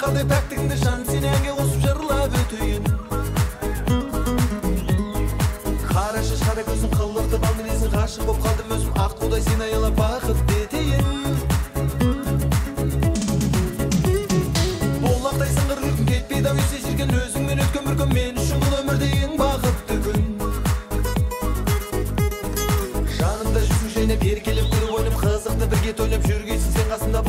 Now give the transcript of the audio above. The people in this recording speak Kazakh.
Кандай пәктігіңді жан сен әнге қосып жырлап өтейін. Қара шаш қара көзің қылықты бал мінезің ғашық боп қалдым өзім ақ құдай сен аялап бақыт етейін. Болақтай сыңғыр күлкің кетпейді ау есе жүрген өзіңмен өткен бір күн мен үшін бұл өмірде ең бақытты күн. Жанымда жүрсің жайнап еркелеп күліп ойнап қызықты бірге тойлап жүргейсің сен қасымда